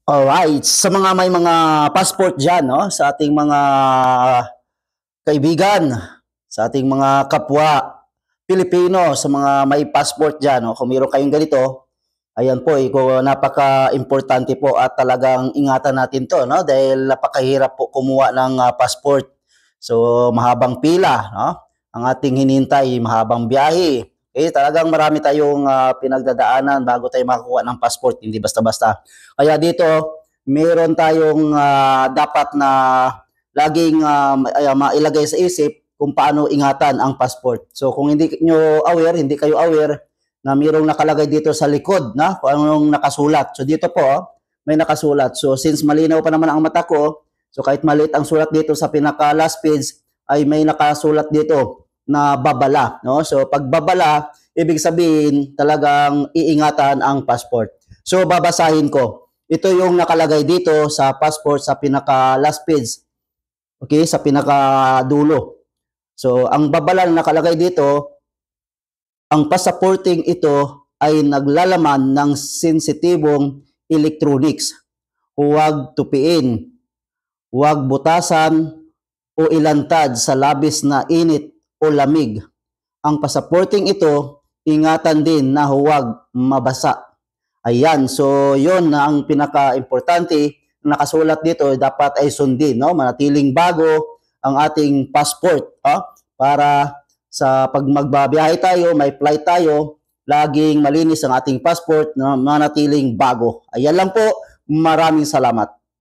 Alright, sa mga may mga passport diyan 'no, sa ating mga kaibigan, sa ating mga kapwa Pilipino, sa mga may passport diyan 'no, kung meron kayong ganito, ayan po, napaka-importante po at talagang ingatan natin 'to 'no, dahil napakahirap po kumuha ng passport. So, mahabang pila 'no, ang ating hinihintay, mahabang biyahe. Talagang marami tayong pinagdadaanan bago tayo makakuha ng passport, hindi basta-basta. Kaya dito, meron tayong dapat na laging mailagay sa isip kung paano ingatan ang passport. So kung hindi kayo aware na mayroong nakalagay dito sa likod na kung anong nakasulat. So dito po, may nakasulat. So since malinaw pa naman ang mata ko, so kahit maliit ang sulat dito sa pinaka last page, ay may nakasulat dito na babala, no? So pag babala, ibig sabihin talagang iingatan ang passport. So babasahin ko. Ito yung nakalagay dito sa passport sa pinaka last page. Okay, sa pinakadulo. So, ang babala na nakalagay dito, ang pasaporting ito ay naglalaman ng sensitibong electronics. Huwag tupiin, huwag butasan o ilantad sa labis na init o lamig. Ang pasaporting ito, ingatan din na huwag mabasa. Ayan, so yun na ang pinaka-importante nakasulat dito, dapat ay sundin, no? Manatiling bago ang ating passport, para sa pag magbabiyahe tayo, may flight tayo, laging malinis ang ating passport na manatiling bago. Ayan lang po, maraming salamat.